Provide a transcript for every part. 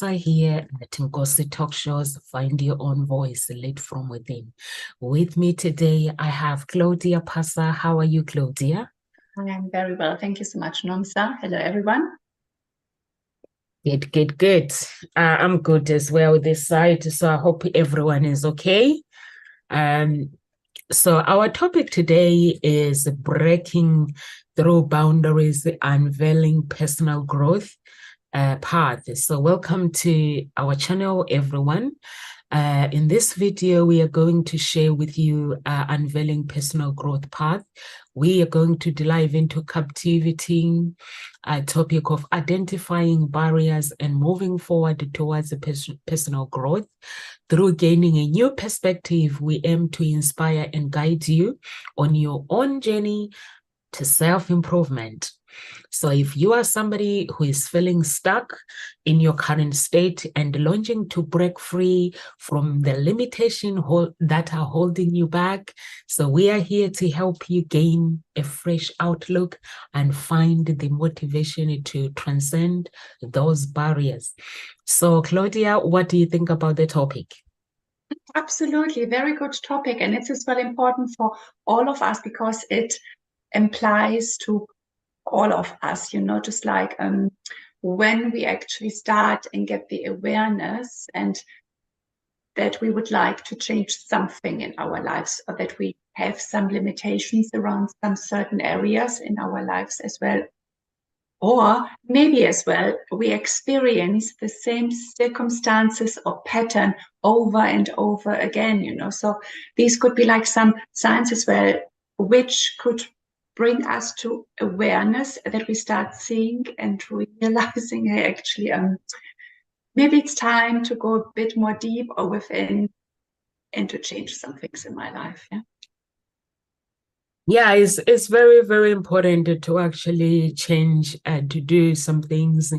Here at Ngosi Talk Shows, Find Your Own Voice, Lit from Within. With me today, I have Claudia Passa. How are you, Claudia? I am very well. Thank you so much, Nomsa. Hello, everyone. Good. I'm good as well this side, so I hope everyone is okay. Um, so our topic today is breaking through boundaries, unveiling personal growth path. So welcome to our channel, everyone. In this video, we are going to share with you Unveiling Personal Growth Path. We are going to dive into captivity, a topic of identifying barriers and moving forward towards a personal growth. Through gaining a new perspective, we aim to inspire and guide you on your own journey to self-improvement. So if you are somebody who is feeling stuck in your current state and longing to break free from the limitation that are holding you back, so we are here to help you gain a fresh outlook and find the motivation to transcend those barriers. So Claudia, what do you think about the topic? Absolutely. Very good topic. And it's as well important for all of us because it implies to all of us, just like when we actually start and get the awareness and that we would like to change something in our lives or that we have some limitations around some certain areas in our lives as well. Or maybe as well, we experience the same circumstances or pattern over and over again. So these could be like some signs as well, which could bring us to awareness that we start seeing and realizing, hey, actually, maybe it's time to go a bit more deep or within and to change some things in my life. Yeah. Yeah, it's very important to actually change and to do some things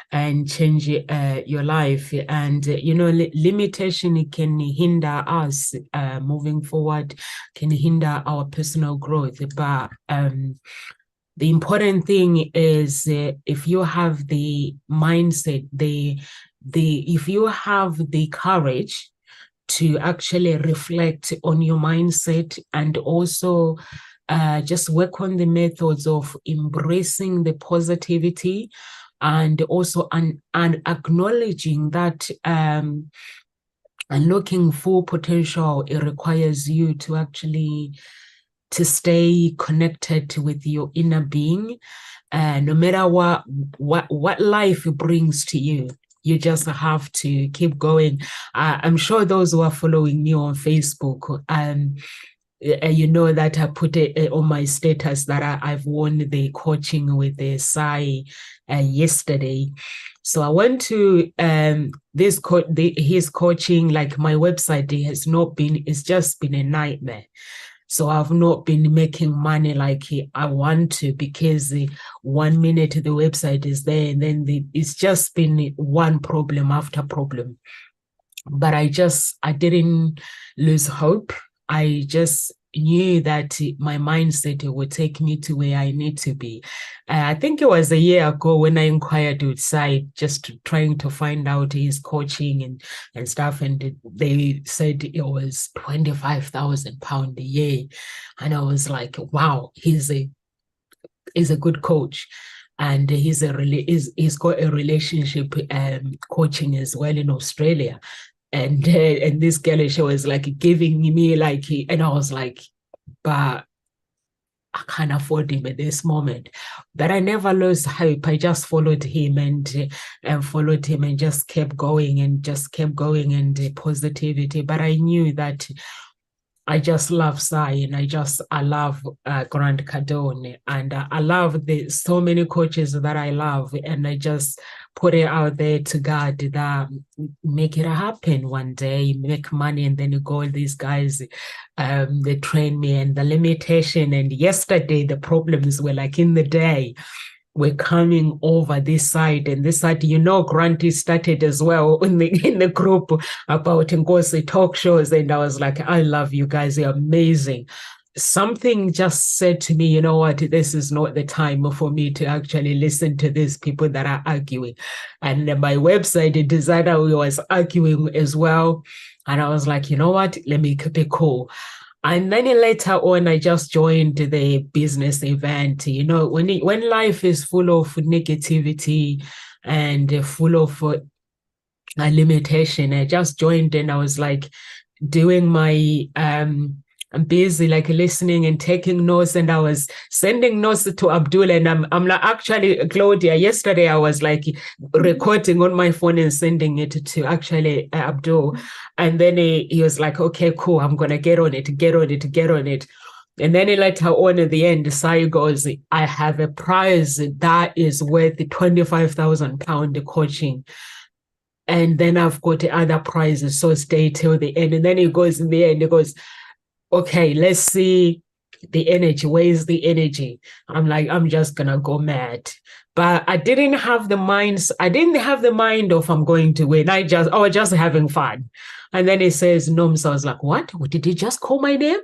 and change your life. And limitation can hinder us moving forward, can hinder our personal growth. But the important thing is if you have the mindset, if you have the courage to actually reflect on your mindset and also just work on the methods of embracing the positivity and also and acknowledging that unlocking full potential, it requires you to actually to stay connected with your inner being, no matter what life brings to you. You just have to keep going. I'm sure those who are following me on Facebook, you know that I put it on my status that I've won the coaching with the Sai yesterday. So I went to his coaching, like my website, it's just been a nightmare. So I've not been making money like I want to because 1 minute the website is there and then it's just been one problem after problem. But I didn't lose hope. I just knew that my mindset would take me to where I need to be. I think it was a year ago when I inquired with Sai, just trying to find out his coaching and stuff. And they said it was £25,000 a year. And I was like, wow, he's a good coach. And he's got a relationship coaching as well in Australia. And this girl, she was like giving me like, and I was like, but I can't afford him at this moment. But I never lost hope. I just followed him and followed him and just kept going and positivity. But I knew that I just love Sai and I love Grant Cardone and I love so many coaches that I love, and I just put it out there to God that make it happen one day, make money, and then you go, these guys, they train me and the limitation. And yesterday the problems were like in the day were coming over this side and this side. Granty started as well in the group about Ngosi talk shows, and I was like, I love you guys, you're amazing. something just said to me, you know what, this is not the time for me to actually listen to these people that are arguing. And my website designer was arguing as well. And I was like, you know what, let me keep it cool. And then later on, I just joined the business event. You know, when life is full of negativity and full of limitation, I just joined and I was like doing my I'm busy like listening and taking notes, and I was sending notes to Abdul, and I'm like, actually, Claudia, yesterday I was like recording on my phone and sending it to actually Abdul, and then he was like, okay, cool, I'm gonna get on it, get on it, get on it. And then later on at the end, Sai goes, I have a prize that is worth £25,000 coaching. And then I've got the other prizes. So stay till the end. And then he goes in the end, he goes, okay, let's see the energy. Where is the energy? I'm like, I'm just gonna go mad. But I didn't have the mind of I'm going to win. I was just having fun. And then he says, Noms. I was like, what? Did he just call my name?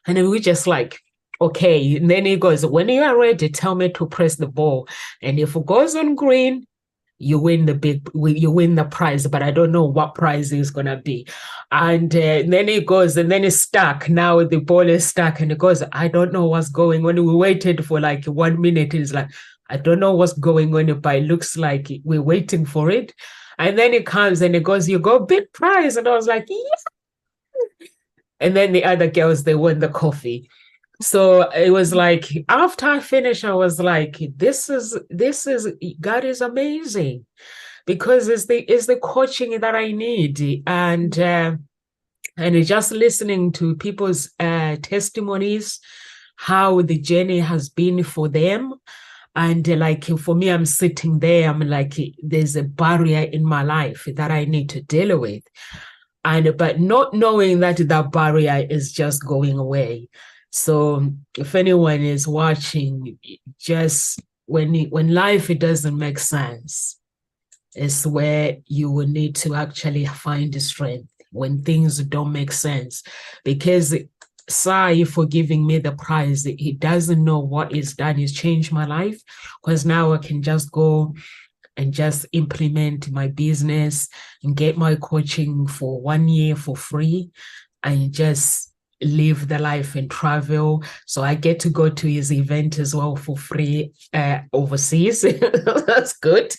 And then we just like, okay. And then he goes, when you are ready, tell me to press the ball. And if it goes on green, you win the prize, but I don't know what prize is gonna be. And then it goes, and then it's stuck. Now the ball is stuck, and it goes, I don't know what's going on. We waited for like 1 minute. It's like, I don't know what's going on, but it looks like we're waiting for it. And then it comes and it goes, you go big prize. And I was like, yeah. And then the other girls, they won the coffee. So it was like after I finished, I was like, this is God is amazing, because it's the coaching that I need. And it's just listening to people's testimonies, how the journey has been for them. And like for me, I'm sitting there, I'm like, there's a barrier in my life that I need to deal with. And but not knowing that that barrier is just going away. So if anyone is watching, just when life it doesn't make sense, is where you will need to actually find the strength when things don't make sense. Because Sai for giving me the prize, he doesn't know what he's done. He's changed my life, because now I can just go and just implement my business and get my coaching for 1 year for free and just live the life and travel. So I get to go to his event as well for free overseas. That's good.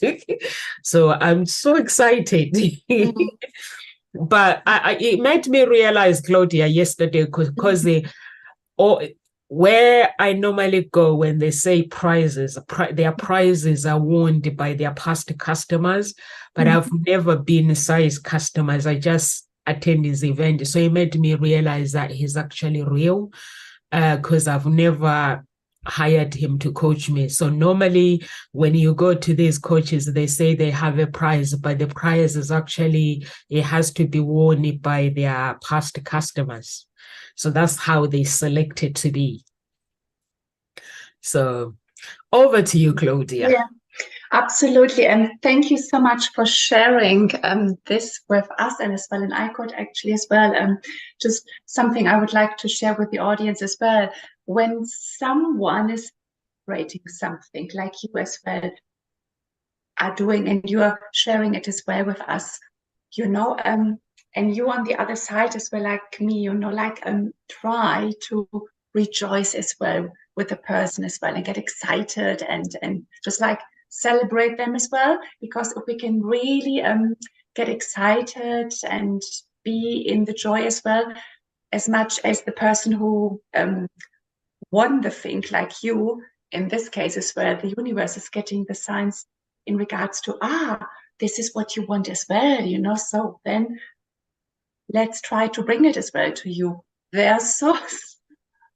So I'm so excited. But it made me realize, Claudia, yesterday, because or where I normally go when they say prizes, their prizes are won by their past customers, but I've never been size customers. I just attend his event. So it made me realize that he's actually real, because I've never hired him to coach me. So normally when you go to these coaches, they say they have a prize, but the prize is actually, it has to be won by their past customers. So that's how they select it to be. So over to you, Claudia. Yeah, absolutely. And thank you so much for sharing this with us, and as well, and I could actually as well. Just something I would like to share with the audience as well. When someone is rating something like you as well are doing, and you are sharing it as well with us, and you on the other side as well, like me, try to rejoice as well with the person as well, and get excited and just like celebrate them as well, because if we can really get excited and be in the joy as well, as much as the person who won the thing, like you in this case as well, the universe is getting the signs in regards to this is what you want as well, so then let's try to bring it as well to you. There's so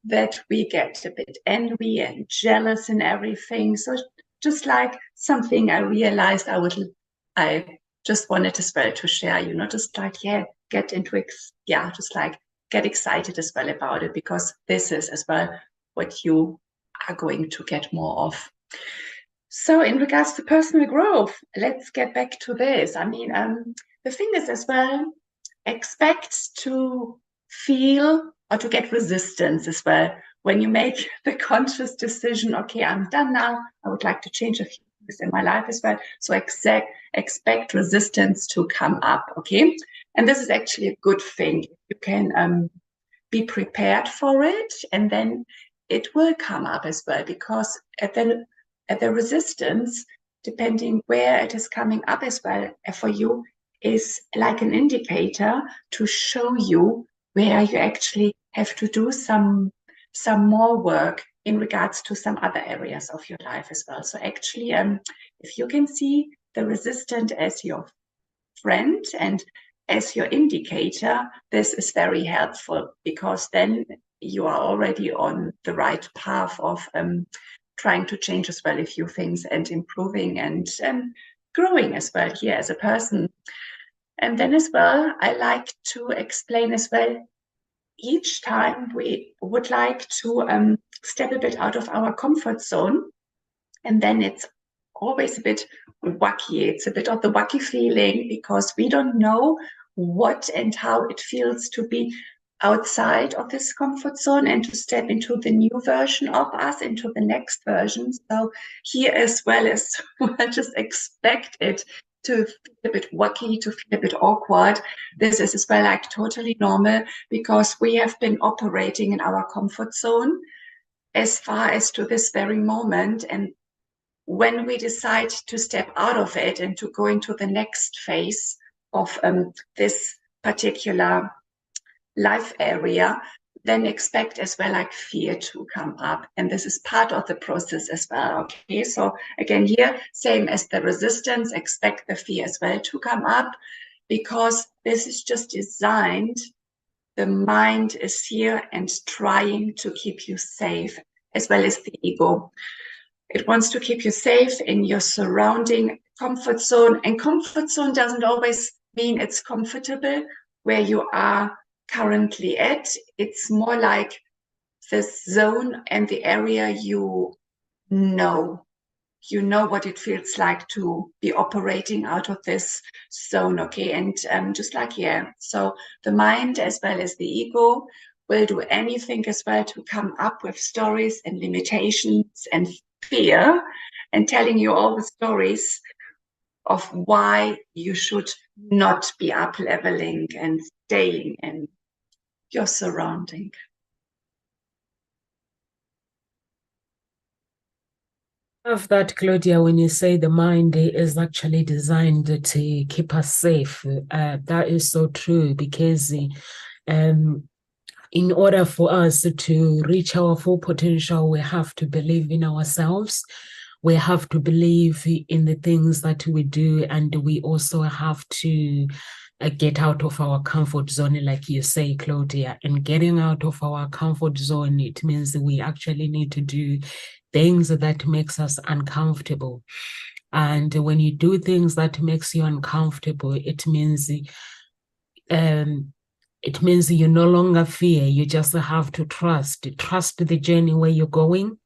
that we get a bit envy and jealous and everything. So just like something I realized I just wanted as well to share, just like, get into it. Yeah, just like get excited as well about it, because this is as well what you are going to get more of. So in regards to personal growth, let's get back to this. I mean, the thing is as well, expect to feel or to get resistance as well. When you make the conscious decision, okay, I'm done now, I would like to change a few things in my life as well. So expect resistance to come up, okay? And this is actually a good thing. You can be prepared for it, and then it will come up as well, because at the resistance, depending where it is coming up as well for you, is like an indicator to show you where you actually have to do some more work in regards to some other areas of your life as well. So actually, if you can see the resistant as your friend and as your indicator, this is very helpful, because then you are already on the right path of trying to change as well a few things and improving and growing as well here as a person. And then as well, I like to explain as well, each time we would like to step a bit out of our comfort zone, and then it's always a bit wacky. It's a bit of the wacky feeling, because we don't know what and how it feels to be outside of this comfort zone and to step into the new version of us, into the next version. So here as well as well, just expect it to feel a bit wacky, to feel a bit awkward. This is as well like totally normal, because we have been operating in our comfort zone as far as to this very moment. And when we decide to step out of it and to go into the next phase of this particular life area, then expect as well like fear to come up. And this is part of the process as well. Okay, so again here, same as the resistance, expect the fear as well to come up, because this is just designed. The mind is here and trying to keep you safe, as well as the ego. It wants to keep you safe in your surrounding comfort zone. And comfort zone doesn't always mean it's comfortable where you are currently at. It's more like this zone and the area you know. You know what it feels like to be operating out of this zone, okay? And just like, yeah, so the mind as well as the ego will do anything as well to come up with stories and limitations and fear, and telling you all the stories of why you should not be up leveling and staying in your surrounding. Of that, Claudia, when you say the mind is actually designed to keep us safe, that is so true, because in order for us to reach our full potential, we have to believe in ourselves. We have to believe in the things that we do, and we also have to get out of our comfort zone, like you say, Claudia. And getting out of our comfort zone, it means we actually need to do things that makes us uncomfortable. And when you do things that makes you uncomfortable, it means you no longer fear. You just have to trust the journey where you're going.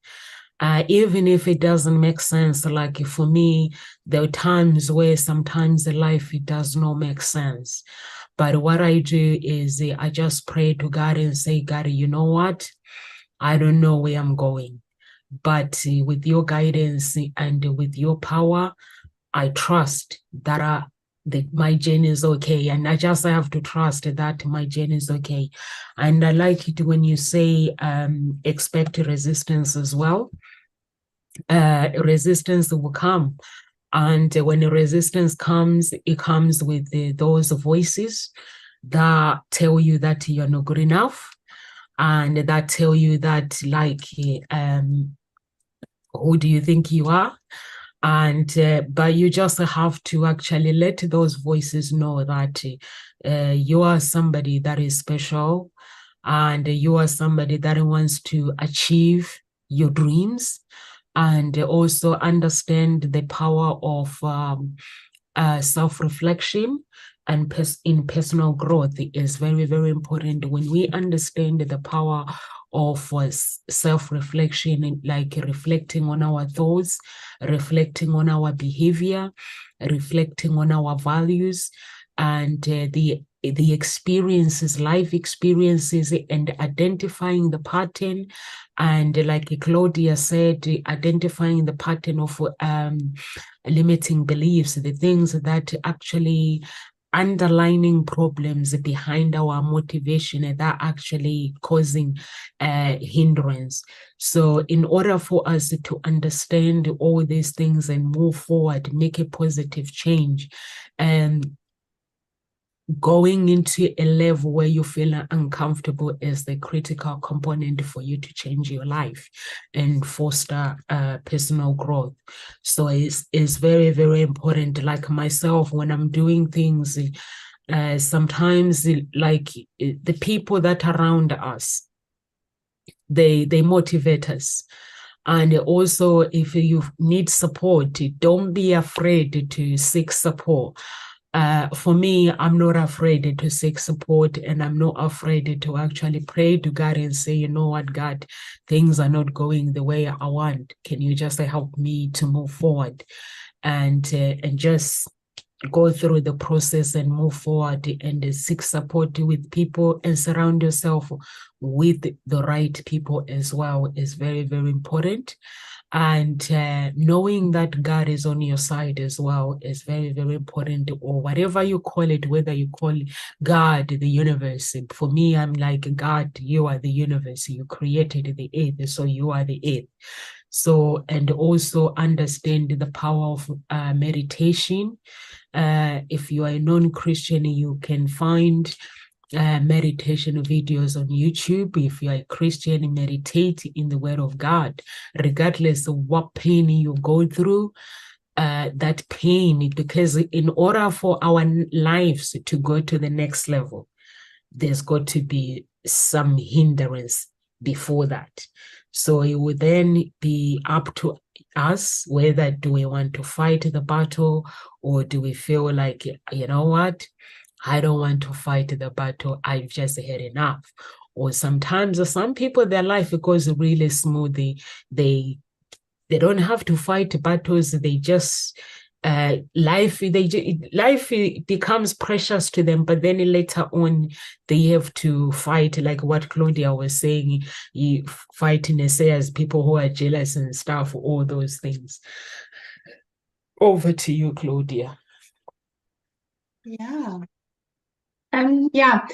Even if it doesn't make sense. Like for me, there are times where sometimes in life it does not make sense. But what I do is I just pray to God and say, God, you know what? I don't know where I'm going, but with your guidance and with your power, I trust that my journey is okay. And I just have to trust that my journey is okay. And I like it when you say expect resistance as well. Resistance will come. And when the resistance comes, it comes with those voices that tell you that you're not good enough, and that tell you that, like, who do you think you are? And but you just have to actually let those voices know that you are somebody that is special, and you are somebody that wants to achieve your dreams, and also understand the power of self-reflection and in personal growth is very, very important. When we understand the power of self-reflection, like reflecting on our thoughts, reflecting on our behavior, reflecting on our values, and the the experiences, life experiences, and identifying the pattern. And like Claudia said, identifying the pattern of limiting beliefs, the things that actually underlining problems behind our motivation and that actually causing hindrance. So in order for us to understand all these things and move forward, make a positive change, and going into a level where you feel uncomfortable is the critical component for you to change your life and foster personal growth. So it's very, very important. Like myself, when I'm doing things, sometimes like the people that are around us, they motivate us. And also, if you need support, don't be afraid to seek support. For me, I'm not afraid to seek support, and I'm not afraid to actually pray to God and say, you know what, God, things are not going the way I want. Can you just help me to move forward? And just go through the process and move forward and seek support with people and surround yourself with the right people as well is very, very important. And knowing that God is on your side as well is very, very important, or whatever you call it, whether you call it God, the universe. For me, I'm like, God, you are the universe. You created the earth, so you are the earth. So, and also understand the power of meditation. If you are a non-Christian, you can find meditation videos on YouTube. If you are a Christian, meditate in the Word of God, regardless of what pain you go through. That pain, because in order for our lives to go to the next level, there's got to be some hindrance before that. So it would then be up to us whether do we want to fight the battle, or do we feel like, you know what, I don't want to fight the battle, I've just had enough. Or sometimes some people, their life goes really smoothly. They don't have to fight battles. They just life becomes precious to them, but then later on they have to fight, like what Claudia was saying, you fight in as people who are jealous and stuff, all those things. Over to you, Claudia. Yeah. Yeah,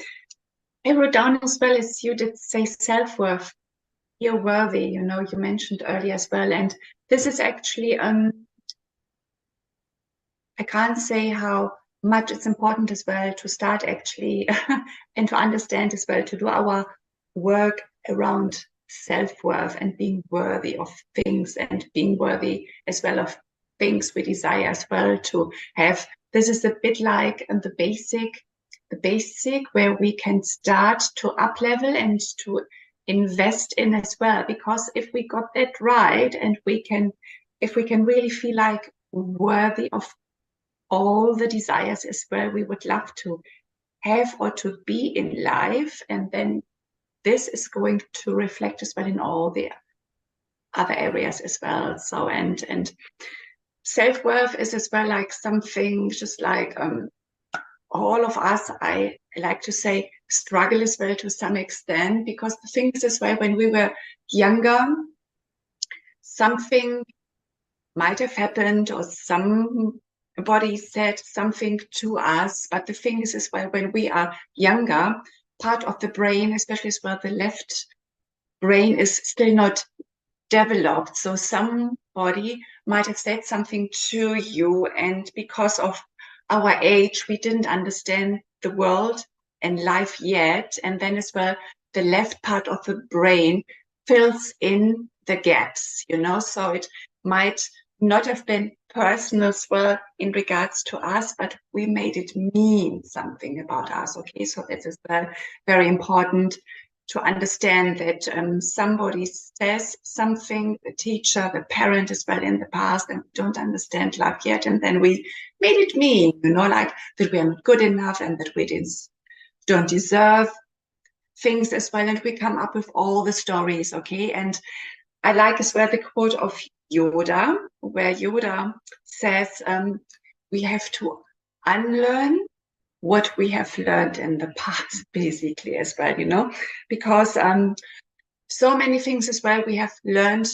I wrote down as well as you did say self-worth. You're worthy, you know, you mentioned earlier as well. And this is actually, I can't say how much it's important as well to start actually and to understand as well, to do our work around self-worth and being worthy of things and being worthy as well of things we desire as well to have. This is a bit like the basic where we can start to up level and to invest in as well. Because if we got that right and if we can really feel like worthy of all the desires as well we would love to have or to be in life, and then this is going to reflect as well in all the other areas as well. So and self-worth is as well like something just like all of us, I like to say, struggle as well to some extent, because the thing is as well, when we were younger, something might have happened or somebody said something to us. But the thing is as well, when we are younger, part of the brain, especially as well the left brain, is still not developed. So somebody might have said something to you, and because of our age, we didn't understand the world and life yet. And then as well, the left part of the brain fills in the gaps, you know, so it might not have been personal as well in regards to us, but we made it mean something about us. Okay, so that is very important to understand that somebody says something, the teacher, the parent as well in the past, and we don't understand love yet, and then we made it mean, you know, like that we are not good enough and that we don't deserve things as well, and we come up with all the stories. Okay, and I like as well the quote of Yoda, where Yoda says we have to unlearn what we have learned in the past, basically, as well, you know, because so many things as well we have learned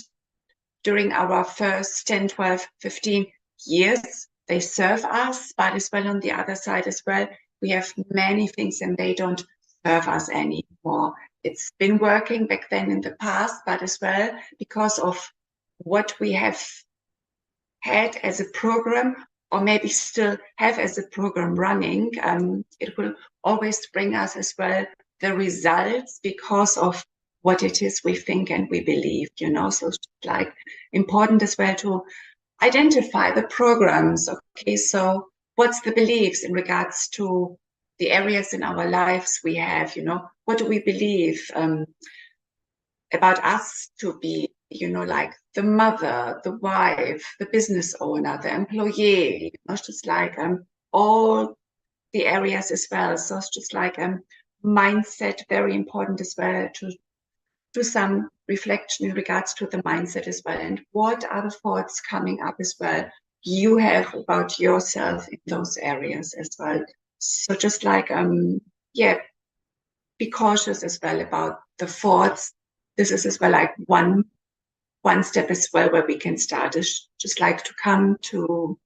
during our first 10, 12, 15 years. They serve us, but as well on the other side as well, we have many things and they don't serve us anymore. It's been working back then in the past, but as well because of what we have had as a program, or maybe still have as a program running, it will always bring us as well the results because of what it is we think and we believe, you know. So it's like important as well to identify the programs. Okay, so what's the beliefs in regards to the areas in our lives we have, you know, what do we believe about us to be, you know, like the mother, the wife, the business owner, the employee, you know, it's just like all the areas as well. So it's just like mindset, very important as well to do some reflection in regards to the mindset as well. And what are the thoughts coming up as well you have about yourself in those areas as well. So just like, yeah, be cautious as well about the thoughts. This is as well like one step as well where we can start is just like to come to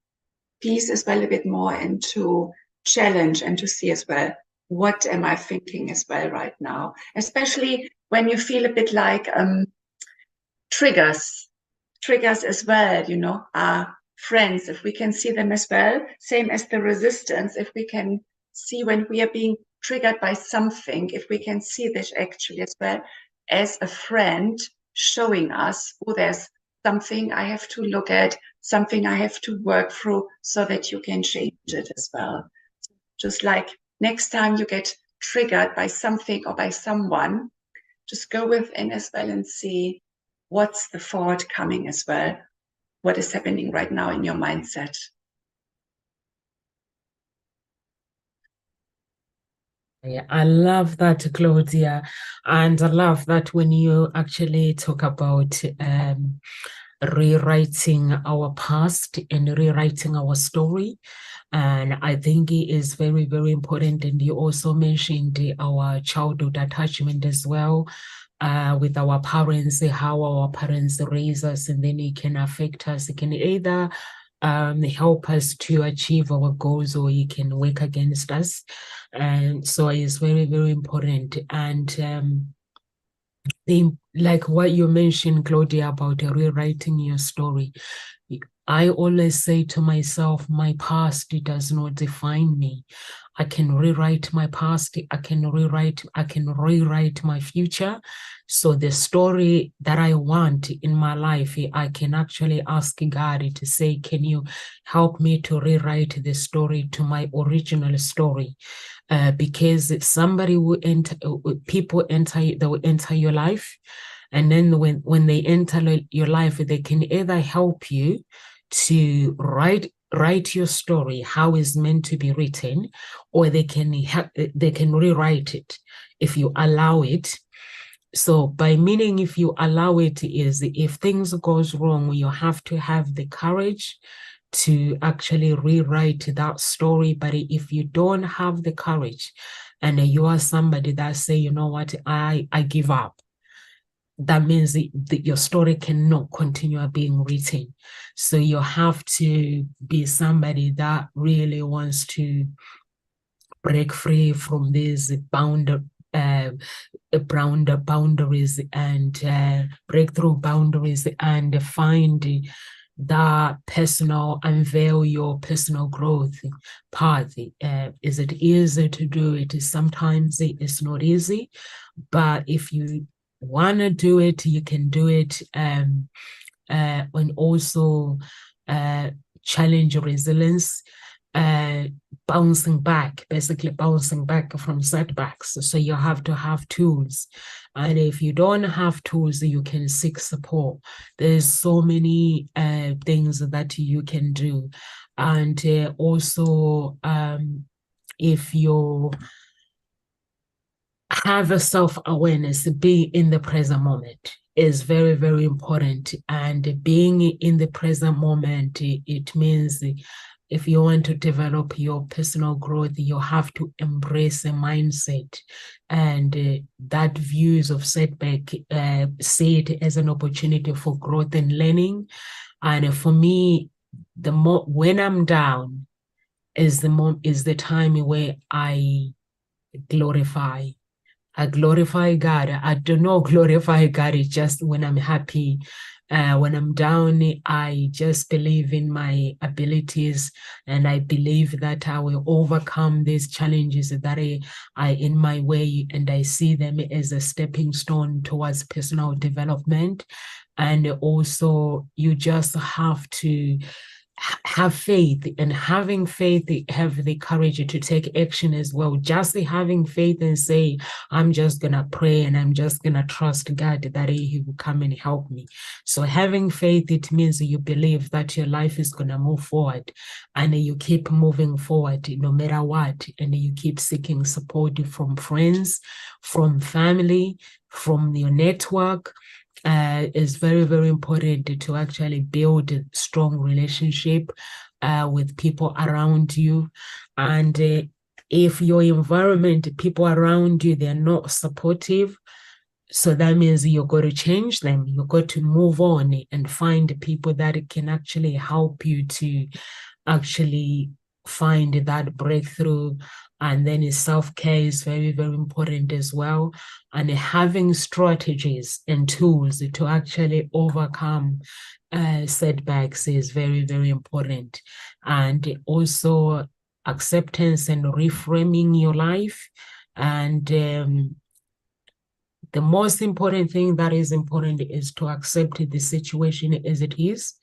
peace as well a bit more and to challenge and to see as well what am I thinking as well right now, especially when you feel a bit like triggers as well, you know, are friends, if we can see them as well, same as the resistance, if we can see when we are being triggered by something, if we can see this actually as well as a friend showing us, oh, there's something I have to look at, something I have to work through so that you can change it as well. Just like next time you get triggered by something or by someone, just go within as well and see what's the thought coming as well, what is happening right now in your mindset. Yeah, I love that, Claudia. And I love that when you actually talk about rewriting our past and rewriting our story. And I think it is very, very important. And you also mentioned our childhood attachment as well, with our parents, how our parents raise us, and then it can affect us. It can either help us to achieve our goals or it can work against us. And so it's very, very important. And like what you mentioned, Claudia, about rewriting your story. I always say to myself, my past, it does not define me. I can rewrite my past. I can rewrite my future. So the story that I want in my life, I can actually ask God to say, can you help me to rewrite the story to my original story? Because somebody will enter, people enter, they will enter your life. And then when they enter your life, they can either help you to write your story how it's meant to be written, or they can rewrite it if you allow it. So by meaning if you allow it is if things goes wrong, you have to have the courage to actually rewrite that story. But if you don't have the courage and you are somebody that say, you know what, I give up, that means that your story cannot continue being written. So you have to be somebody that really wants to break free from these boundaries and break through boundaries and find that personal, unveil your personal growth path. Is it easy to do it? Sometimes it's not easy, but if you want to do it, you can do it. And also challenge resilience, uh, basically bouncing back from setbacks. So you have to have tools. And if you don't have tools, you can seek support. There's so many things that you can do. And also, if you have a self-awareness, be in the present moment is very, very important. And being in the present moment, it means if you want to develop your personal growth, you have to embrace a mindset and that views of setback, see it as an opportunity for growth and learning. And for me, the more when I'm down is the time where glorify I glorify God. I do not glorify God just when I'm happy. When I'm down, I just believe in my abilities and I believe that I will overcome these challenges that are in my way, and I see them as a stepping stone towards personal development. And also, you just have to have faith, and having faith, have the courage to take action as well. Just having faith and say, I'm just gonna pray and I'm just gonna trust God that he will come and help me. So having faith, it means you believe that your life is gonna move forward, and you keep moving forward no matter what, and you keep seeking support from friends, from family, from your network. Is very, very important to actually build a strong relationship with people around you. And if your environment, people around you, they're not supportive, so that means you've got to change them. You've got to move on and find people that can actually help you to actually find that breakthrough. And then self-care is very, very important as well. And having strategies and tools to actually overcome setbacks is very, very important. And also acceptance and reframing your life. And the most important thing that is important is to accept the situation as it is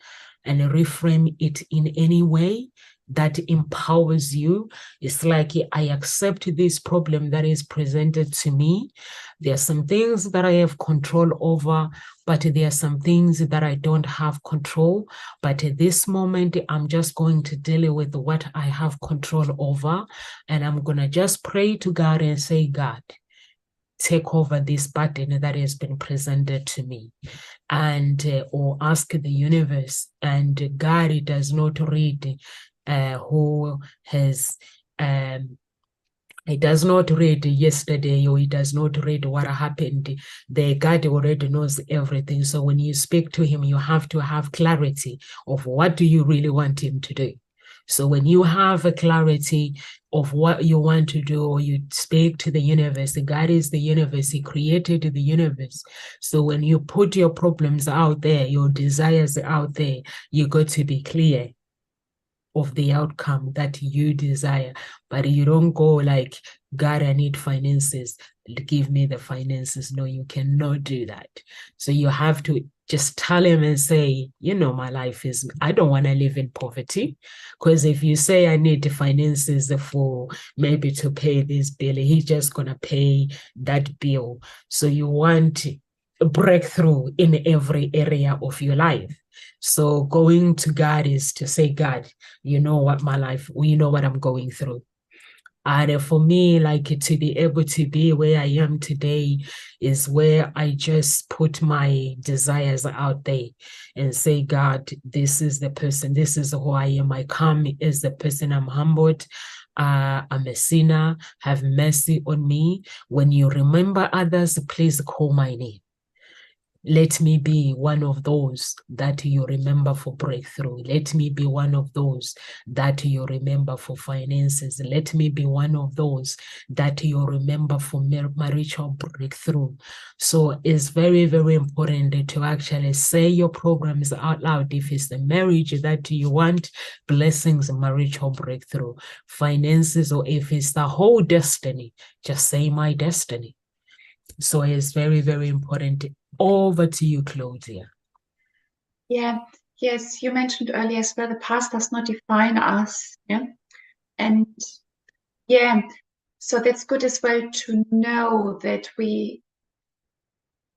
and reframe it in any way that empowers you. It's like, I accept this problem that is presented to me. There are some things that I have control over, but there are some things that I don't have control. But at this moment, I'm just going to deal with what I have control over. And I'm going to just pray to God and say, God, take over this burden that has been presented to me, and or ask the universe. And God does not read who has it does not read yesterday, or it does not read what happened. The God already knows everything. So when you speak to him, you have to have clarity of what do you really want him to do. So when you have a clarity of what you want to do, or you speak to the universe, God is the universe, he created the universe. So when you put your problems out there, your desires out there, you got to be clear of the outcome that you desire. But you don't go like, God, I need finances, give me the finances. No, you cannot do that. So you have to just tell him and say, my life is, I don't want to live in poverty. Because if you say I need the finances for maybe to pay this bill, he's just going to pay that bill. So you want a breakthrough in every area of your life. So going to God is to say, God, you know what my life, you know what I'm going through. And for me, like, to be able to be where I am today is where I just put my desires out there and say, God, this is the person, this is who I am. I come as the person, I'm humbled. I'm a sinner, have mercy on me. When you remember others, please call my name. Let me be one of those that you remember for breakthrough. Let me be one of those that you remember for finances. Let me be one of those that you remember for marital breakthrough. So it's very, very important to actually say your programs out loud. If it's the marriage that you want, blessings, marital breakthrough, finances, or if it's the whole destiny, just say my destiny. So it's very, very important. Over to you, Claudia. Yeah, yes, you mentioned earlier as well, the past does not define us. Yeah. And yeah, so that's good as well to know that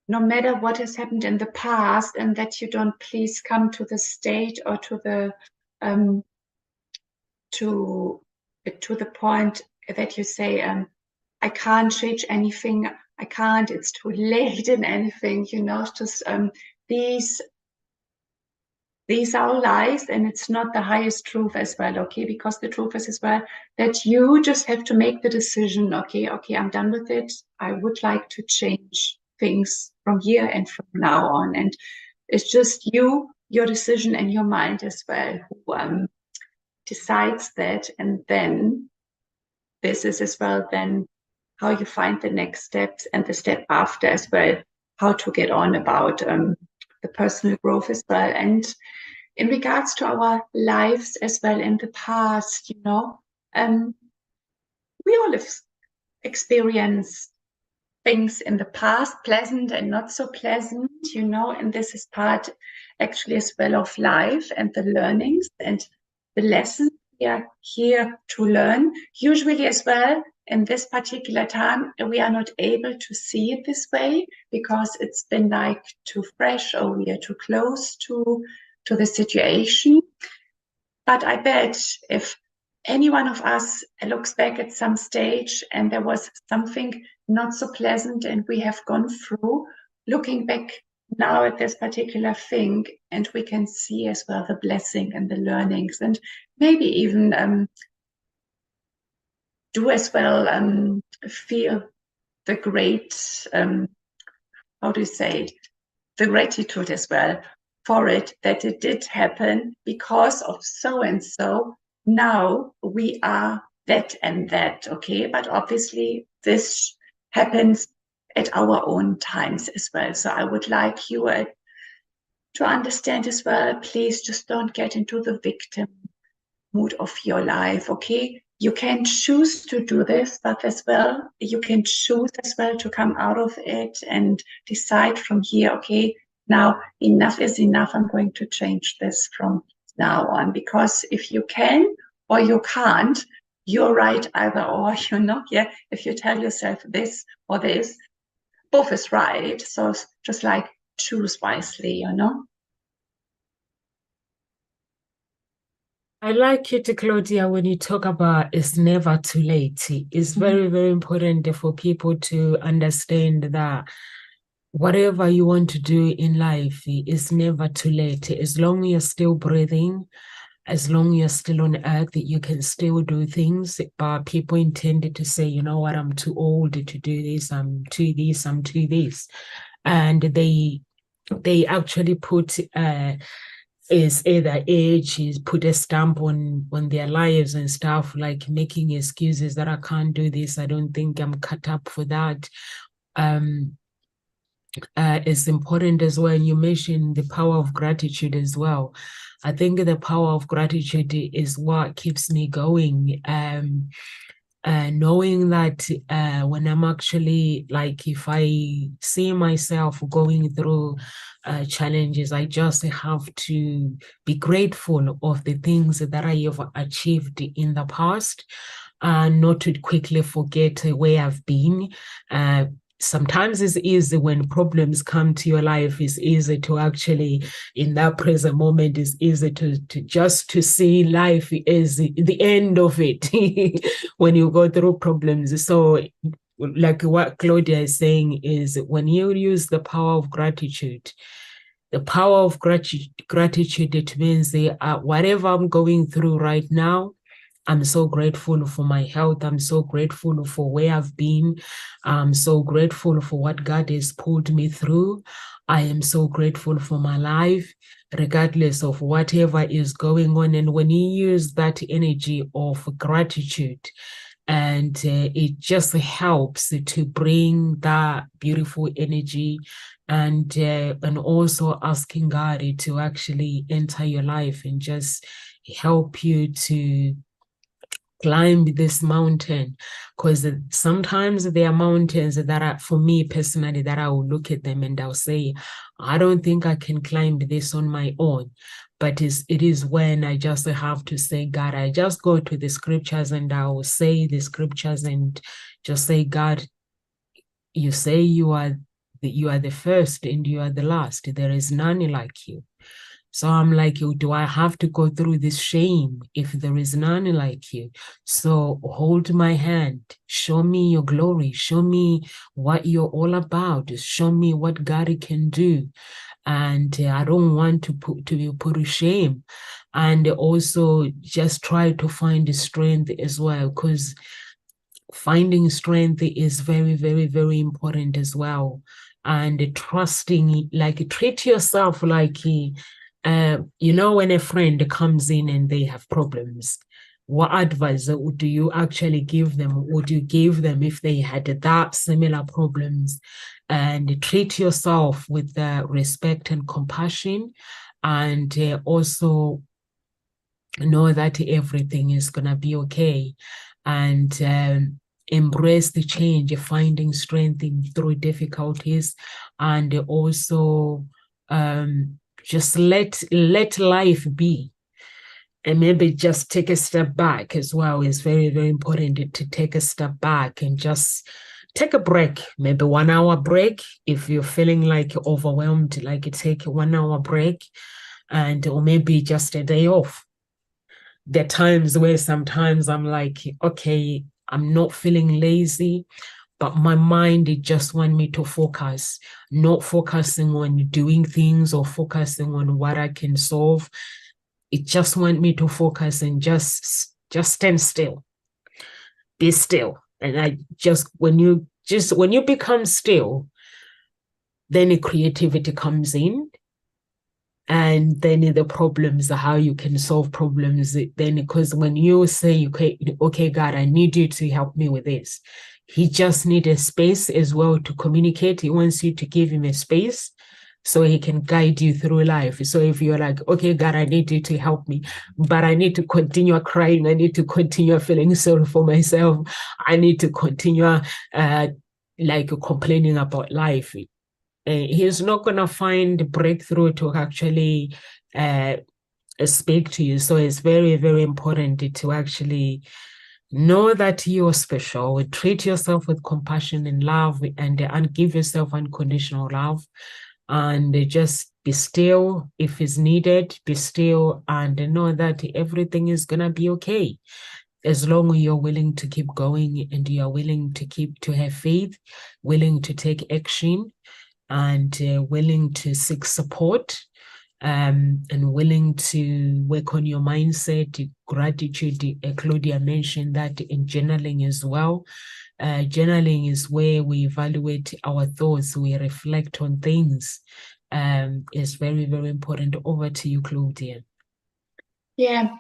no matter what has happened in the past, and that you don't please come to the state or to the to the point that you say, I can't change anything, I can't, it's too late in anything, just these these are lies and it's not the highest truth as well, okay? Because the truth is as well that you just have to make the decision, okay, I'm done with it. I would like to change things from here and from now on. And it's just you, your decision and your mind as well who decides that. And then this is as well then how you find the next steps and the step after as well, how to get on about the personal growth as well. And in regards to our lives as well in the past, we all have experienced things in the past, pleasant and not so pleasant, and this is part actually as well of life and the learnings and the lessons we are here to learn. Usually as well, in this particular time, we are not able to see it this way because it's been like too fresh or we are too close to the situation. But I bet if any one of us looks back at some stage and there was something not so pleasant and we have gone through, looking back now at this particular thing, and we can see as well the blessing and the learnings, and maybe even do as well feel the great, how do you say, the gratitude as well for it, that it did happen because of so and so. Now we are that and that, okay? But obviously this happens at our own times as well. So I would like you to understand as well, please just don't get into the victim mood of your life, okay? You can choose to do this, but as well, you can choose as well to come out of it and decide from here, okay, now enough is enough. I'm going to change this from now on, because if you can or you can't, you're right either or, yeah. If you tell yourself this or this, both is right. So just like choose wisely. I like it, Claudia, when you talk about it's never too late. It's very, very important for people to understand that whatever you want to do in life is never too late. As long as you're still breathing, as long as you're still on earth, you can still do things. But people intended to say, you know what, I'm too old to do this, I'm too this, I'm too this. And they actually put is either age, is put a stamp on their lives and stuff, like making excuses that I can't do this, I don't think I'm cut up for that. It's important as well. And you mentioned the power of gratitude as well. I think the power of gratitude is what keeps me going. Knowing that when I'm actually, like, if I see myself going through challenges, I just have to be grateful of the things that I have achieved in the past, and not to quickly forget where I've been. Sometimes it's easy when problems come to your life. It's easy to actually, in that present moment, it's easy to just to see life as the end of it when you go through problems. So like what Claudia is saying is, when you use the power of gratitude, it means whatever I'm going through right now, I'm so grateful for my health. I'm so grateful for where I've been. I'm so grateful for what God has pulled me through. I am so grateful for my life, regardless of whatever is going on. And when you use that energy of gratitude, and it just helps to bring that beautiful energy, and also asking God to actually enter your life and just help you to climb this mountain. Because sometimes there are mountains that are, for me personally, that I will look at them and I'll say, I don't think I can climb this on my own. But it is when I just have to say, God, I just go to the scriptures and I will say the scriptures and just say, God, you say you are the first and you are the last. There is none like you. So I'm like, do I have to go through this shame if there is none like you? So hold my hand, show me your glory, show me what you're all about, show me what God can do. and I don't want to be put to shame. And also just try to find the strength as well, because finding strength is very, very, very important as well. And trusting, like treat yourself like, when a friend comes in and they have problems, what advice do you actually give them? Would you give them if they had that similar problems? And treat yourself with respect and compassion, and also know that everything is going to be okay, and embrace the change, finding strength through difficulties, and also just let life be. And maybe just take a step back as well. It's very, very important to take a step back and just take a break, maybe 1 hour break. If you're feeling like overwhelmed, like take a 1 hour break, and or maybe just a day off. There are times where sometimes I'm like, okay, I'm not feeling lazy, but my mind, it just want me to focus, not focusing on doing things or focusing on what I can solve. It just want me to focus and just stand still, be still. And I just when you become still, then the creativity comes in, and then the problems, how you can solve problems. Then because when you say, okay, God, I need you to help me with this, he just needs a space as well to communicate. He wants you to give him a space so he can guide you through life. So if you're like, okay, God, I need you to help me, but I need to continue crying, I need to continue feeling sorry for myself, I need to continue like complaining about life, he's not going to find breakthrough to actually speak to you. So it's very, very important to actually know that you're special. Treat yourself with compassion and love, and give yourself unconditional love. And just be still if it's needed, be still, and know that everything is going to be okay. As long as you're willing to keep going, and you're willing to have faith, willing to take action, and willing to seek support, and willing to work on your mindset, gratitude. Claudia mentioned that in journaling as well. Journaling is where we evaluate our thoughts, we reflect on things. It's very, very important. Over to you, Claudia. Yeah,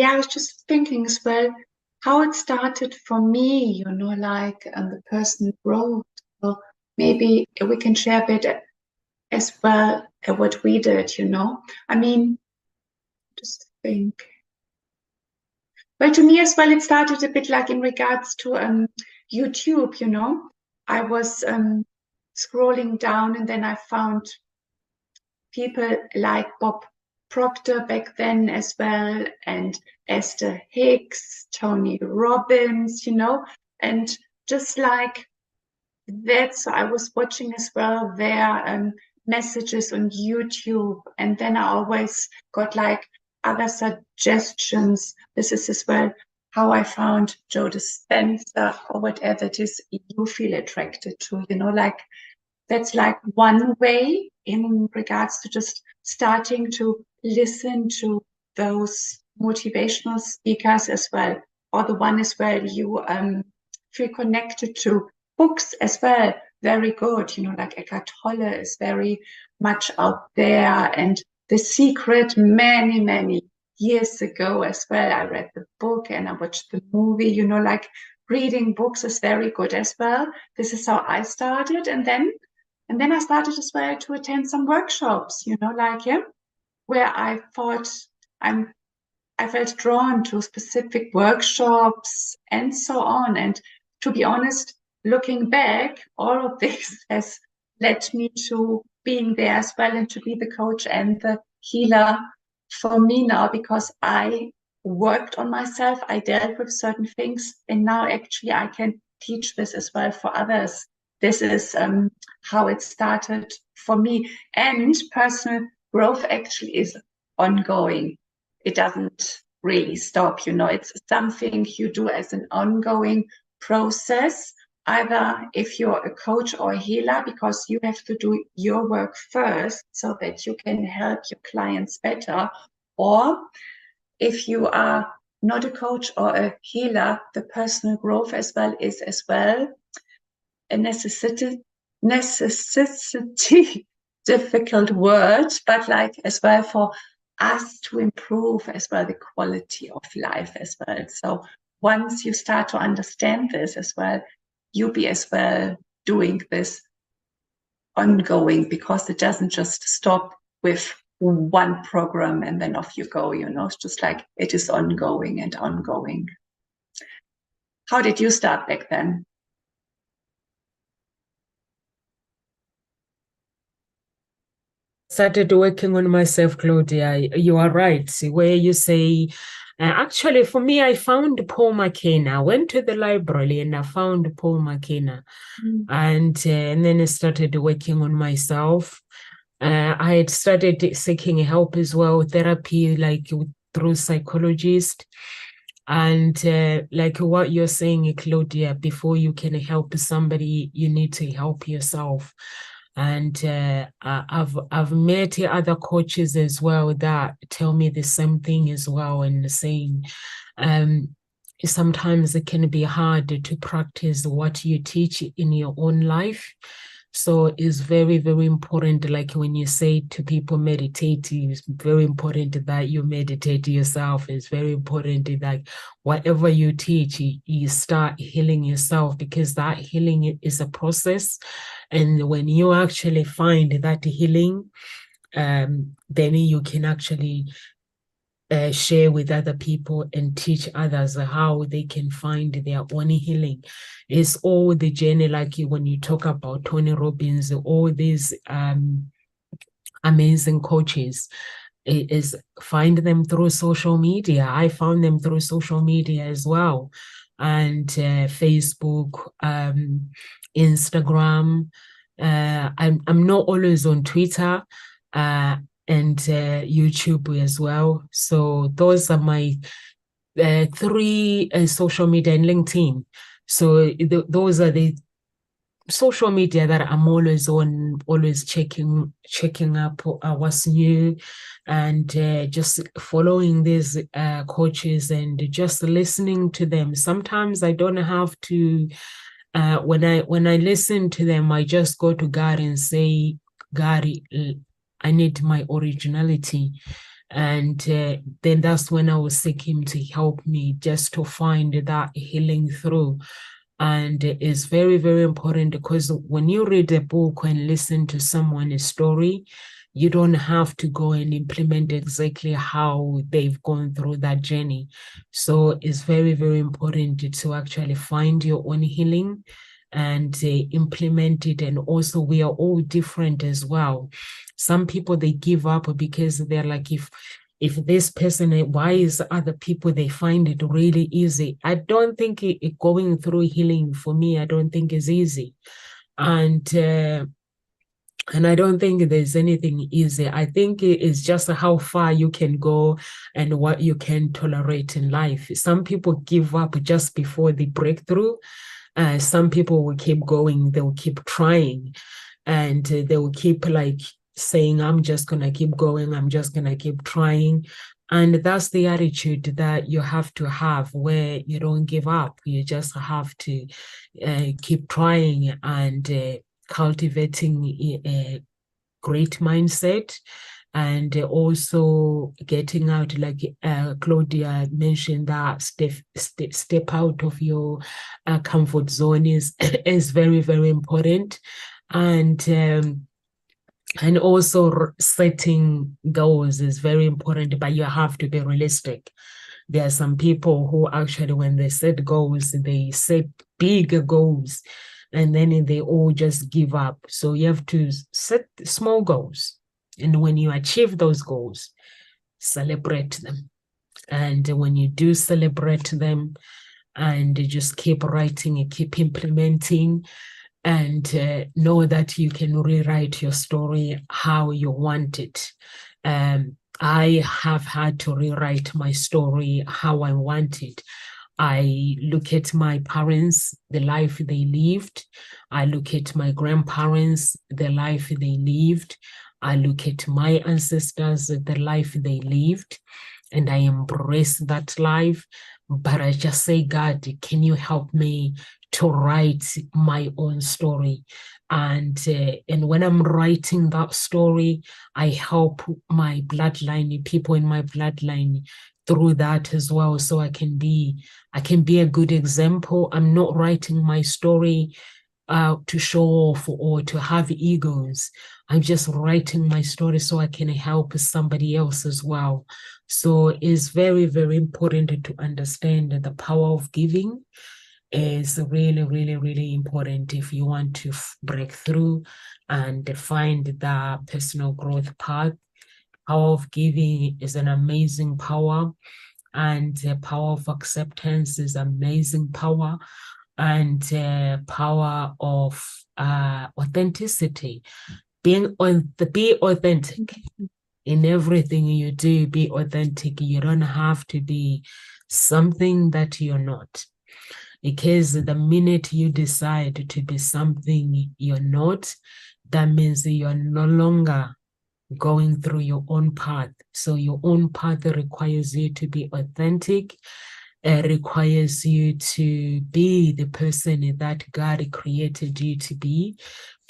I was just thinking as well how it started for me, like the personal growth. So maybe we can share a bit as well what we did, I mean, just think. Well, to me as well, it started a bit like in regards to YouTube, I was scrolling down, and then I found people like Bob Proctor back then as well, and Esther Hicks, Tony Robbins, and just like that. So I was watching as well their messages on YouTube, and then I always got like other suggestions. This is as well how I found Joe Dispenza or whatever it is you feel attracted to, like that's like one way in regards to just starting to listen to those motivational speakers as well, or the one as well you feel connected to. Books as well, very good, like Eckhart Tolle is very much out there, and The Secret many, many years ago as well. I read the book and I watched the movie, like reading books is very good as well. This is how I started. And then I started as well to attend some workshops, where I thought I felt drawn to specific workshops and so on. And to be honest, looking back, all of this has led me to being there as well, and to be the coach and the healer for me now, because I worked on myself, I dealt with certain things, and now actually I can teach this as well for others. This is how it started for me. And personal growth actually is ongoing. It doesn't really stop, it's something you do as an ongoing process. either if you're a coach or a healer, because you have to do your work first so that you can help your clients better, or if you are not a coach or a healer, the personal growth as well is as well a necessity, difficult word, but like as well for us to improve as well the quality of life as well. So once you start to understand this as well, you'll be as well doing this ongoing, because it doesn't just stop with one program and then off you go, you know, it's just like it is ongoing and ongoing. How did you start back then? Started working on myself, Claudia. You are right. Where you say, actually, for me, I found Paul McKenna. I went to the library and I found Paul McKenna. And then I started working on myself. I had started seeking help as well, therapy, like through psychologist. And like what you're saying, Claudia, before you can help somebody, you need to help yourself. And I've met other coaches as well that tell me the same thing as well, and saying sometimes it can be hard to practice what you teach in your own life. So it's very, very important. Like when you say to people meditate, it's very important that you meditate yourself. It's very important that whatever you teach, you start healing yourself, because that healing is a process. And when you actually find that healing, then you can actually share with other people and teach others how they can find their own healing. It's all the journey, like when you talk about Tony Robbins, all these amazing coaches, is find them through social media. I found them through social media as well, and Facebook, Instagram. I'm not always on Twitter. And YouTube as well. So those are my three social media, and LinkedIn. So those are the social media that I'm always on, always checking up what's new, and just following these coaches and just listening to them. Sometimes I don't have to. When I listen to them, I just go to God and say, God, I need my originality. And then that's when I will seek him to help me just to find that healing through. And it's very, very important, because when you read a book and listen to someone's story, you don't have to go and implement exactly how they've gone through that journey. So it's very, very important to actually find your own healing and implement it. And also, we are all different as well. Some people, they give up because they're like, if this person, why is other people, they find it really easy? I don't think it going through healing, for me, I don't think is easy. And I don't think there's anything easy. I think it's just how far you can go and what you can tolerate in life. Some people give up just before the breakthrough. Some people will keep going, they will keep trying, and they will keep like saying, I'm just going to keep going, I'm just going to keep trying. And that's the attitude that you have to have, where you don't give up. You just have to keep trying and cultivating a great mindset, and also getting out, like Claudia mentioned, that step out of your comfort zone is is very, very important. And also setting goals is very important, but you have to be realistic. There are some people who actually, when they set goals, they set big goals, and then they all just give up. So you have to set small goals. And when you achieve those goals, celebrate them. And when you do celebrate them, and just keep writing and keep implementing, and know that you can rewrite your story how you want it. I have had to rewrite my story how I want it. I look at my parents, the life they lived. I look at my grandparents, the life they lived. I look at my ancestors, the life they lived, and I embrace that life. But I just say, God, can you help me to write my own story? And when I'm writing that story, I help my bloodline, people in my bloodline, through that as well, so I can be a good example. I'm not writing my story to show off or to have egos. I'm just writing my story so I can help somebody else as well. So it's very, very important to understand that the power of giving is really, really, really important if you want to break through and find the personal growth path. Power of giving is an amazing power, and the power of acceptance is amazing power, and power of authenticity. Be authentic in everything you do. Be authentic. You don't have to be something that you're not, because the minute you decide to be something you're not, that means you're no longer going through your own path. So your own path requires you to be authentic. It requires you to be the person that God created you to be.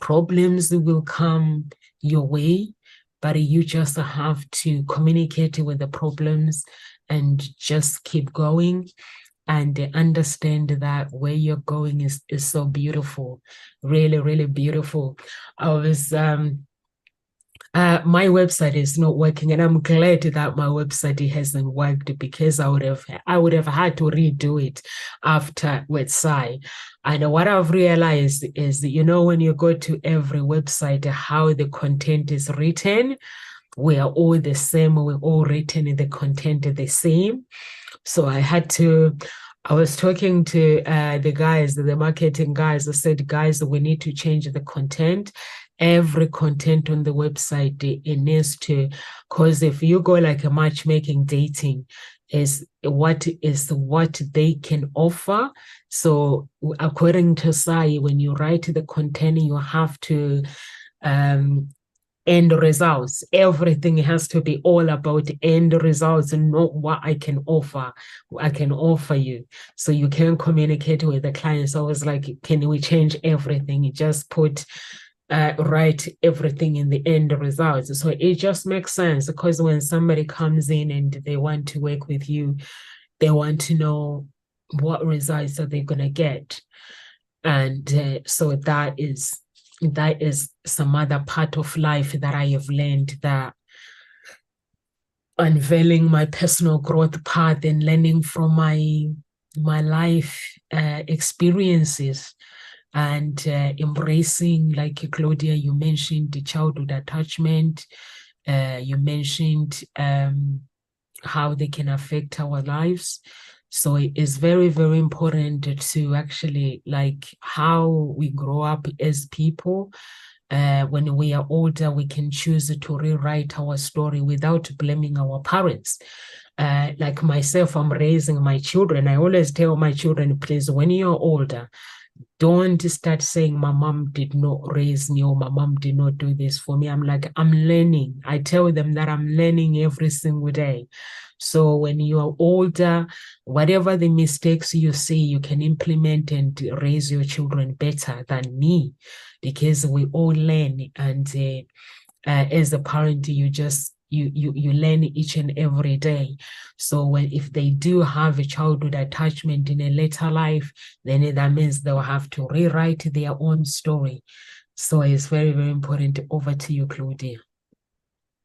Problems will come your way, but you just have to communicate with the problems and just keep going and understand that where you're going is so beautiful, really, really beautiful. I was my website is not working, and I'm glad that my website hasn't worked, because I would have had to redo it after website. And what I've realized is that, when you go to every website, how the content is written, we are all the same. We're all written the content the same. So I was talking to the guys, the marketing guys. I said, guys, we need to change the content. Every content on the website, it needs to, because if you go like a matchmaking dating, is what they can offer. So according to Sai, when you write the content, you have to end results. Everything has to be all about end results and not what I can offer. I can offer you. So you can communicate with the clients. So I was like, can we change everything? You just write everything in the end results. So it just makes sense, because when somebody comes in and they want to work with you, they want to know what results are they going to get. And so that is some other part of life that I have learned, that unveiling my personal growth path and learning from my life experiences, and embracing, like Claudia, you mentioned the childhood attachment. You mentioned how they can affect our lives. So it is very, very important to actually, like, how we grow up as people. When we are older, we can choose to rewrite our story without blaming our parents. Like myself, I'm raising my children. I always tell my children, please, when you're older, don't start saying my mom did not raise me, or my mom did not do this for me. I'm like, I'm learning. I tell them that I'm learning every single day. So when you are older, whatever the mistakes you see, you can implement and raise your children better than me, because we all learn. And as a parent, you learn each and every day. So if they do have a childhood attachment in a later life, then that means they'll have to rewrite their own story. So it's very, very important. Over to you, Claudia.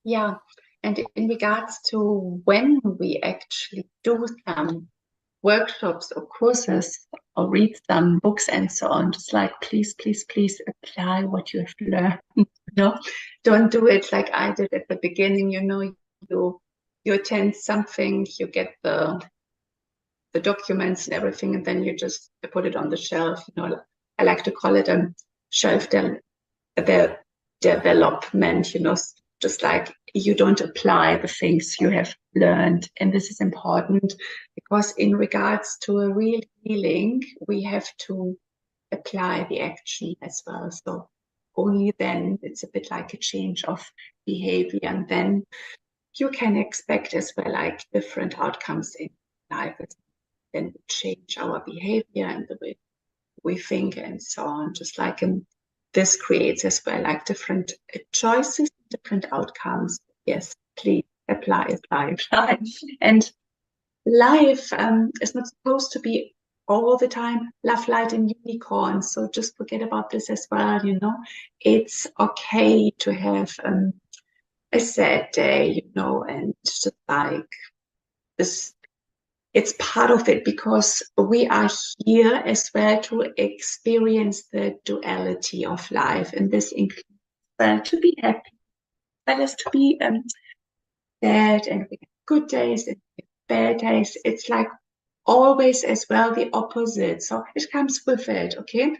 Yeah, and in regards to when we actually do some workshops or courses or read some books and so on, just like, please, please, please apply what you have learned. Don't do it like I did at the beginning. You attend something, you get the documents and everything, and then you just put it on the shelf. I like to call it a shelf development. Just like you don't apply the things you have learned. And this is important because in regards to a real healing, we have to apply the action as well. So only then it's a bit like a change of behavior. And then you can expect as well like different outcomes in life. Then we change our behavior and the way we think and so on. Just like this creates as well like different choices, different outcomes. Yes, please apply. And life is not supposed to be all the time love, light, and unicorns. So just forget about this as well. It's okay to have a sad day, and just like this, it's part of it because we are here as well to experience the duality of life, and this includes to be happy, as well as to be sad, and we have good days and bad days. It's like always as well the opposite. So it comes with it, okay?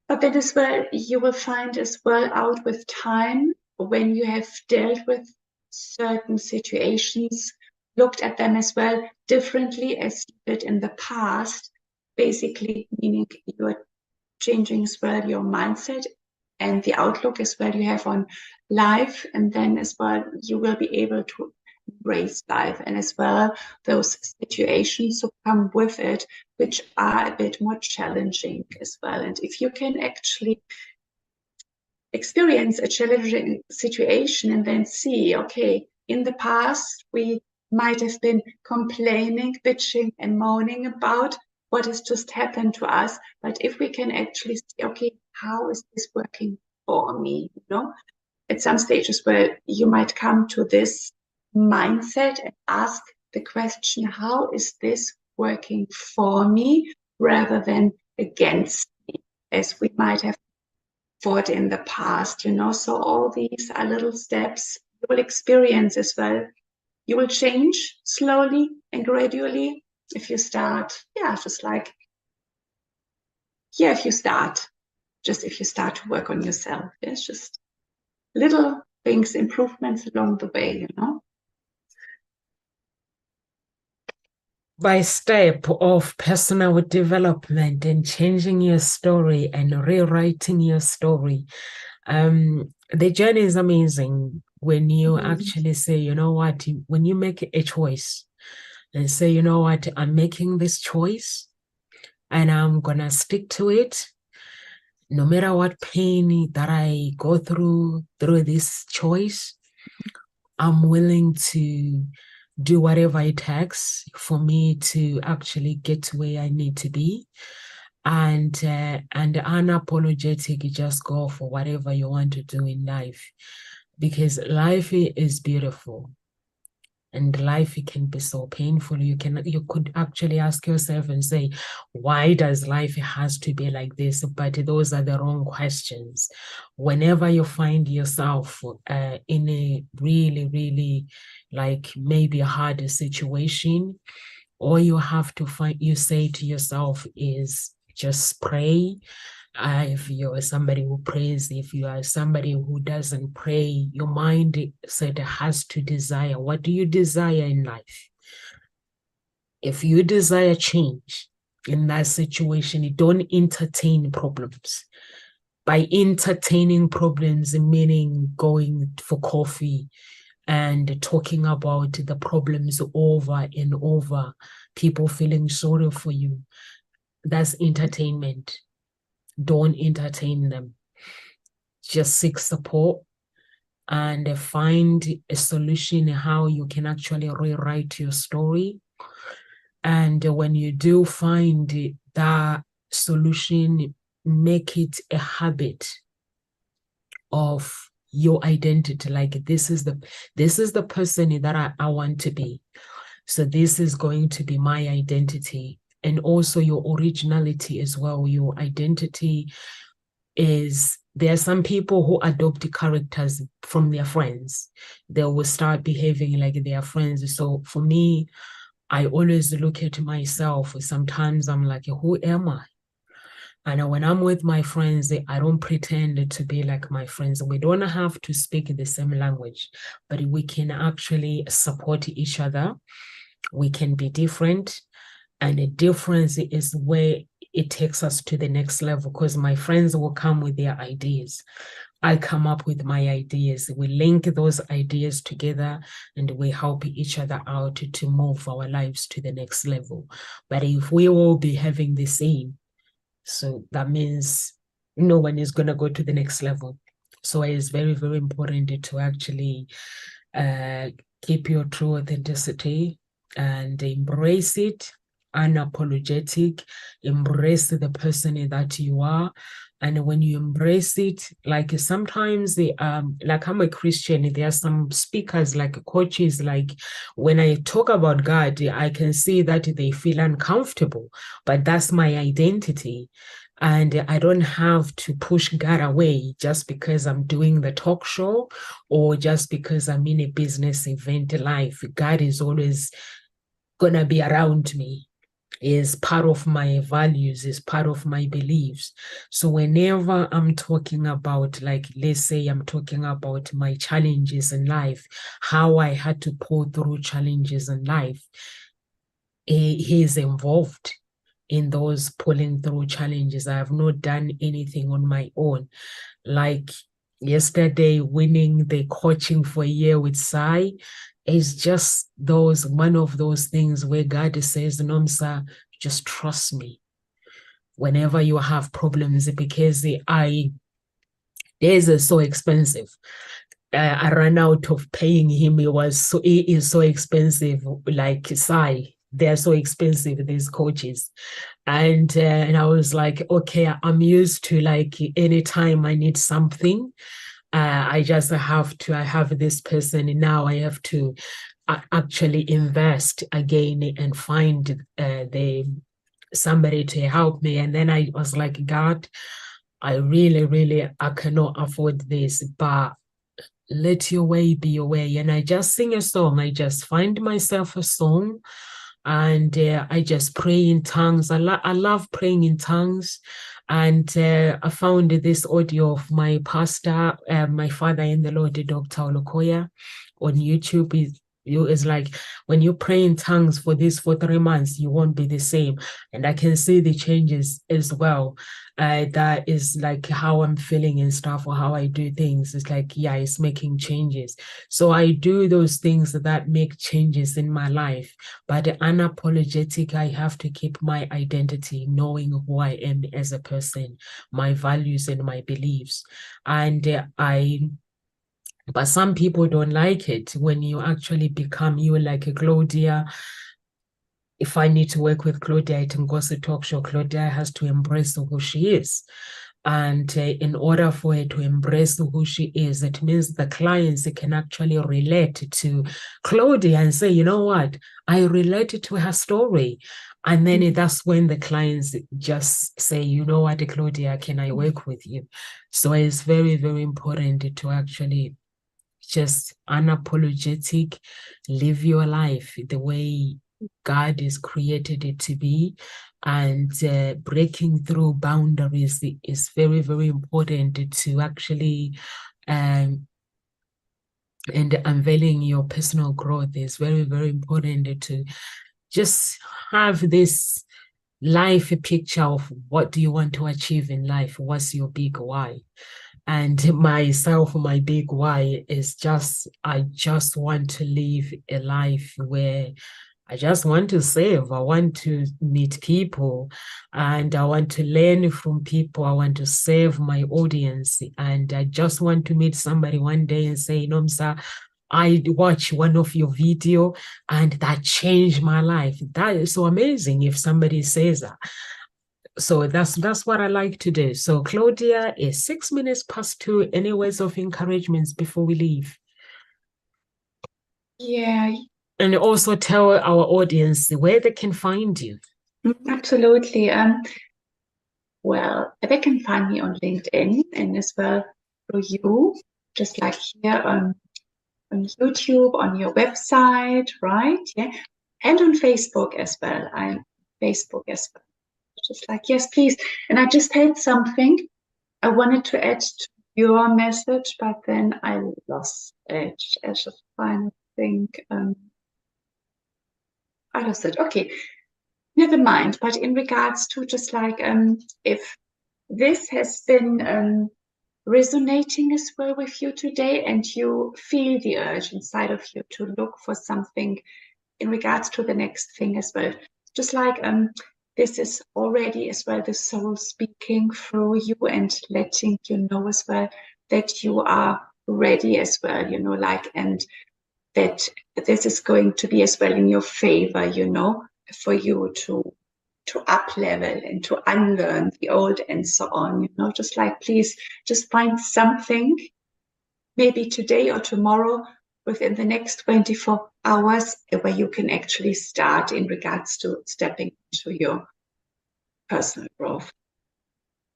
But then as well, you will find as well out with time when you have dealt with certain situations, looked at them as well differently as you did in the past, basically meaning you are changing as well your mindset and the outlook as well you have on life. And then as well, you will be able to embrace life and as well those situations to come with it, which are a bit more challenging as well. And if you can actually experience a challenging situation and then see, okay, in the past, we might have been complaining, bitching, and moaning about what has just happened to us. But if we can actually see, okay, how is this working for me? At some stages where you might come to this mindset and ask the question, how is this working for me rather than against me, as we might have thought in the past, So all these are little steps you will experience as well. You will change slowly and gradually if you start, if you start to work on yourself. It's just little things, improvements along the way, By step of personal development and changing your story and rewriting your story. The journey is amazing when you actually say, you know what, when you make a choice and say, you know what, I'm making this choice and I'm gonna stick to it. No matter what pain that I go through this choice, I'm willing to do whatever it takes for me to actually get to where I need to be, and unapologetic, just go for whatever you want to do in life, because life is beautiful. And life, it can be so painful. You could actually ask yourself and say, why does life has to be like this? But those are the wrong questions. Whenever you find yourself in a really, really like maybe a hard situation, all you have to you say to yourself is just pray. If you're somebody who prays, if you are somebody who doesn't pray, your mind said has to desire. What do you desire in life? If you desire change in that situation, you don't entertain problems. By entertaining problems, meaning going for coffee and talking about the problems over and over, people feeling sorry for you, that's entertainment. Don't entertain them. Just seek support and find a solution how you can actually rewrite your story. And when you do find that solution, make it a habit of your identity. Like this is the person that I want to be. So this is going to be my identity. And also your originality as well. Your identity is, there are some people who adopt characters from their friends. They will start behaving like their friends. So for me, I always look at myself. Sometimes I'm like, who am I? And when I'm with my friends, I don't pretend to be like my friends. We don't have to speak the same language, but we can actually support each other. We can be different. And the difference is where it takes us to the next level, because my friends will come with their ideas. I come up with my ideas. We link those ideas together and we help each other out to move our lives to the next level. But if we all be having the same, so that means no one is going to go to the next level. So it's very, very important to actually uh, keep your true authenticity and embrace it, unapologetic, embrace the person that you are. And when you embrace it, like sometimes like I'm a Christian, there are some speakers like coaches, like when I talk about God, I can see that they feel uncomfortable, but that's my identity. And I don't have to push God away just because I'm doing the talk show or just because I'm in a business event life. God is always going to be around me, is part of my values, is part of my beliefs. So whenever I'm talking about, like, let's say I'm talking about my challenges in life, how I had to pull through challenges in life, he is involved in those pulling through challenges. I have not done anything on my own. Like yesterday, winning the coaching for a year with Sai is just one of those things where God says, Nomsa, just trust me whenever you have problems, because theirs is so expensive. I ran out of paying him. He is so expensive, like Sai. They're so expensive, these coaches. And I was like, okay, I'm used to, like, anytime I need something, I just I have this person, and now I have to actually invest again and find the somebody to help me. And then I was like, God, I really, really, I cannot afford this, but let your way be your way. And I just sing a song. I just find myself a song, and I just pray in tongues. I love praying in tongues. And I found this audio of my pastor, my father in the Lord, Dr. Olokoya, on YouTube. It's like when you pray in tongues for 3 months, you won't be the same. And I can see the changes as well. That is like how I'm feeling and stuff, or how I do things. It's like, yeah, it's making changes. So I do those things that make changes in my life. But unapologetic, I have to keep my identity, knowing who I am as a person, my values and my beliefs. And but some people don't like it when you actually become you, like a Claudia. If I need to work with Claudia at Ngozi Talk Show, Claudia has to embrace who she is. And in order for her to embrace who she is, it means the clients can actually relate to Claudia and say, you know what, I related to her story. And then that's when the clients just say, you know what, Claudia, can I work with you? So it's very, very important to actually just unapologetic, live your life the way God has created it to be. And breaking through boundaries is very, very important to actually, and unveiling your personal growth is very, very important to just have this life picture of what do you want to achieve in life, what's your big why. And myself, my big why is I just want to live a life where I just want to serve. I want to meet people and I want to learn from people. I want to serve my audience. And I just want to meet somebody one day and say, Nomsa, I watch one of your video and that changed my life. That is so amazing if somebody says that. So that's what I like to do. So Claudia, is 6 minutes past 2. Any words of encouragements before we leave? Yeah. And also tell our audience where they can find you. Absolutely. Well, they can find me on LinkedIn and as well through you, just like here on YouTube, on your website, right? Yeah. And on Facebook as well. I'm Facebook as well. just like, yes, please. And I just had something I wanted to add to your message, but then I lost it. I just find think I lost it. Okay, never mind. But in regards to just like if this has been resonating as well with you today, and you feel the urge inside of you to look for something in regards to the next thing as well, just like this is already as well the soul speaking through you and letting you know as well that you are ready as well, you know, like, and that this is going to be as well in your favor, you know, for you to up level and to unlearn the old and so on, you know, just like, please just find something maybe today or tomorrow within the next 24 hours where you can actually start in regards to stepping into your personal growth.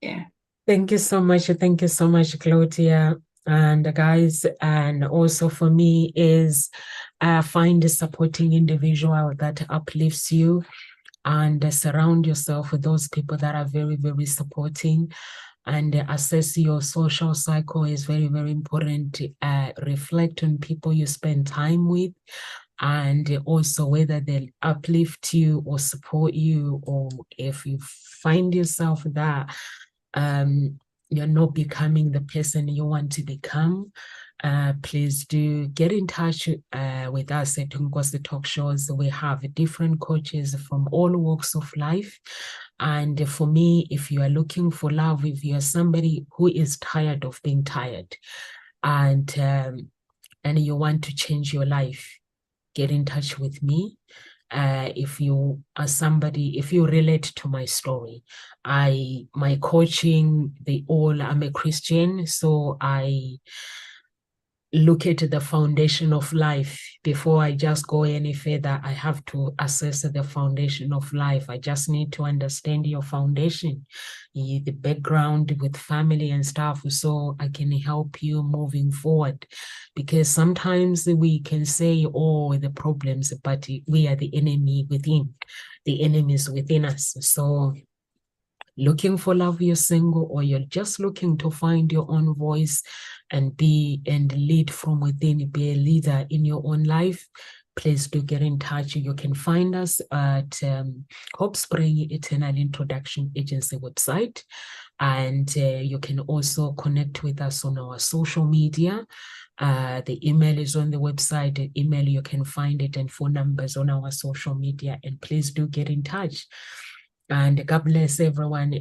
Yeah. Thank you so much. Thank you so much, Claudia. And guys, and also for me is find a supporting individual that uplifts you, and surround yourself with those people that are very, very supporting, and assess your social cycle is very, very important. Reflect on people you spend time with, and also whether they uplift you or support you, or if you find yourself that you're not becoming the person you want to become, please do get in touch with us at Ungozi Talk Shows. We have different coaches from all walks of life. And for me, if you are looking for love, if you are somebody who is tired of being tired, and you want to change your life, get in touch with me. If you are somebody, if you relate to my story, my coaching, I'm a Christian, so I look at the foundation of life. Before I just go any further, I have to assess the foundation of life. I just need to understand your foundation, the background with family and stuff, so I can help you moving forward. Because sometimes we can say, oh, the problems, but we are the enemy within. The enemy is within us. So looking for love, you're single, or you're just looking to find your own voice and lead from within, be a leader in your own life, please do get in touch. You can find us at Hope Spring Eternal Introduction Agency website, and you can also connect with us on our social media. The email is on the website. The email, you can find it, and phone numbers on our social media, and please do get in touch. And God bless everyone.